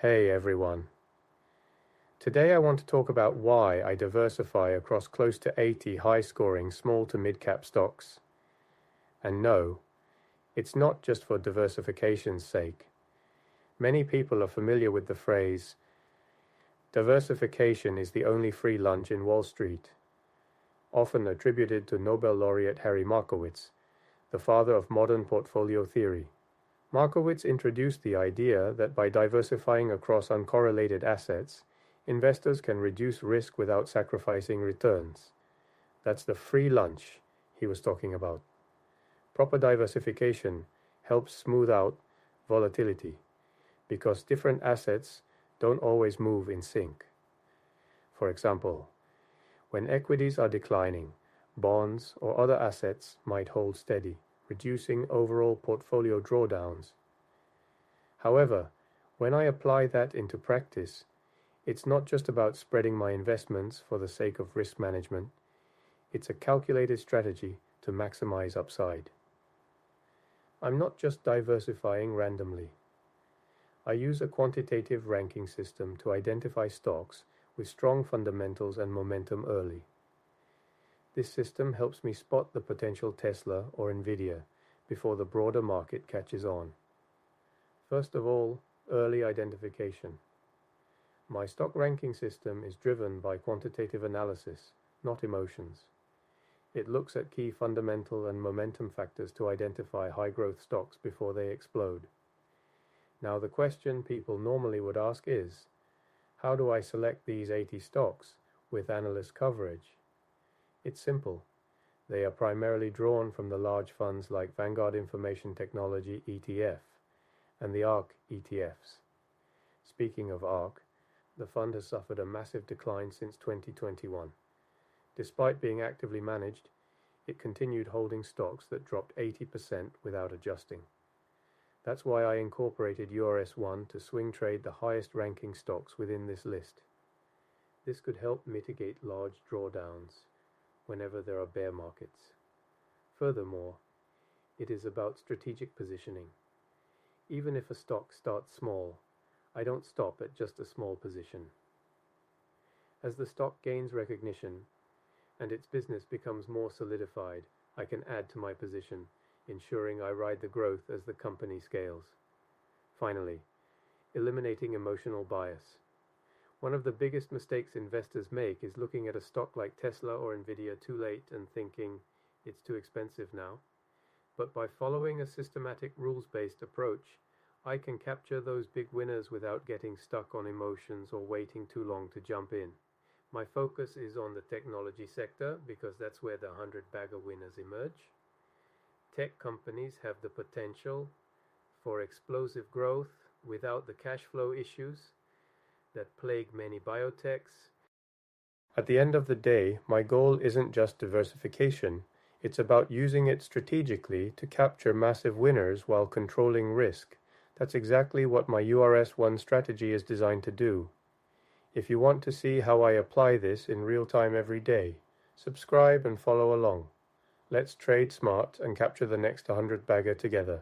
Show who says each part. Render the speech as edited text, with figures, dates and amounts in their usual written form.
Speaker 1: Hey everyone. Today I want to talk about why I diversify across close to 80 high-scoring small to mid-cap stocks. And no, it's not just for diversification's sake. Many people are familiar with the phrase, diversification is the only free lunch in Wall Street, often attributed to Nobel laureate Harry Markowitz, the father of modern portfolio theory. Markowitz introduced the idea that by diversifying across uncorrelated assets, investors can reduce risk without sacrificing returns. That's the free lunch he was talking about. Proper diversification helps smooth out volatility because different assets don't always move in sync. For example, when equities are declining, bonds or other assets might hold steady, reducing overall portfolio drawdowns. However, when I apply that into practice, it's not just about spreading my investments for the sake of risk management. It's a calculated strategy to maximize upside. I'm not just diversifying randomly. I use a quantitative ranking system to identify stocks with strong fundamentals and momentum early. This system helps me spot the potential Tesla or Nvidia before the broader market catches on. First of all, early identification. My stock ranking system is driven by quantitative analysis, not emotions. It looks at key fundamental and momentum factors to identify high-growth stocks before they explode. Now, the question people normally would ask is, how do I select these 80 stocks with analyst coverage? It's simple. They are primarily drawn from the large funds like Vanguard Information Technology ETF and the ARK ETFs. Speaking of ARK, the fund has suffered a massive decline since 2021. Despite being actively managed, it continued holding stocks that dropped 80% without adjusting. That's why I incorporated URS1 to swing trade the highest ranking stocks within this list. This could help mitigate large drawdowns whenever there are bear markets. Furthermore, it is about strategic positioning. Even if a stock starts small, I don't stop at just a small position. As the stock gains recognition and its business becomes more solidified, I can add to my position, ensuring I ride the growth as the company scales. Finally, eliminating emotional bias. One of the biggest mistakes investors make is looking at a stock like Tesla or Nvidia too late and thinking it's too expensive now. But by following a systematic rules-based approach, I can capture those big winners without getting stuck on emotions or waiting too long to jump in. My focus is on the technology sector because that's where the 100-bagger winners emerge. Tech companies have the potential for explosive growth without the cash flow issues that plague many biotechs. At the end of the day, my goal isn't just diversification. It's about using it strategically to capture massive winners while controlling risk. That's exactly what my URS1 strategy is designed to do. If you want to see how I apply this in real time every day, subscribe and follow along. Let's trade smart and capture the next 100-bagger together.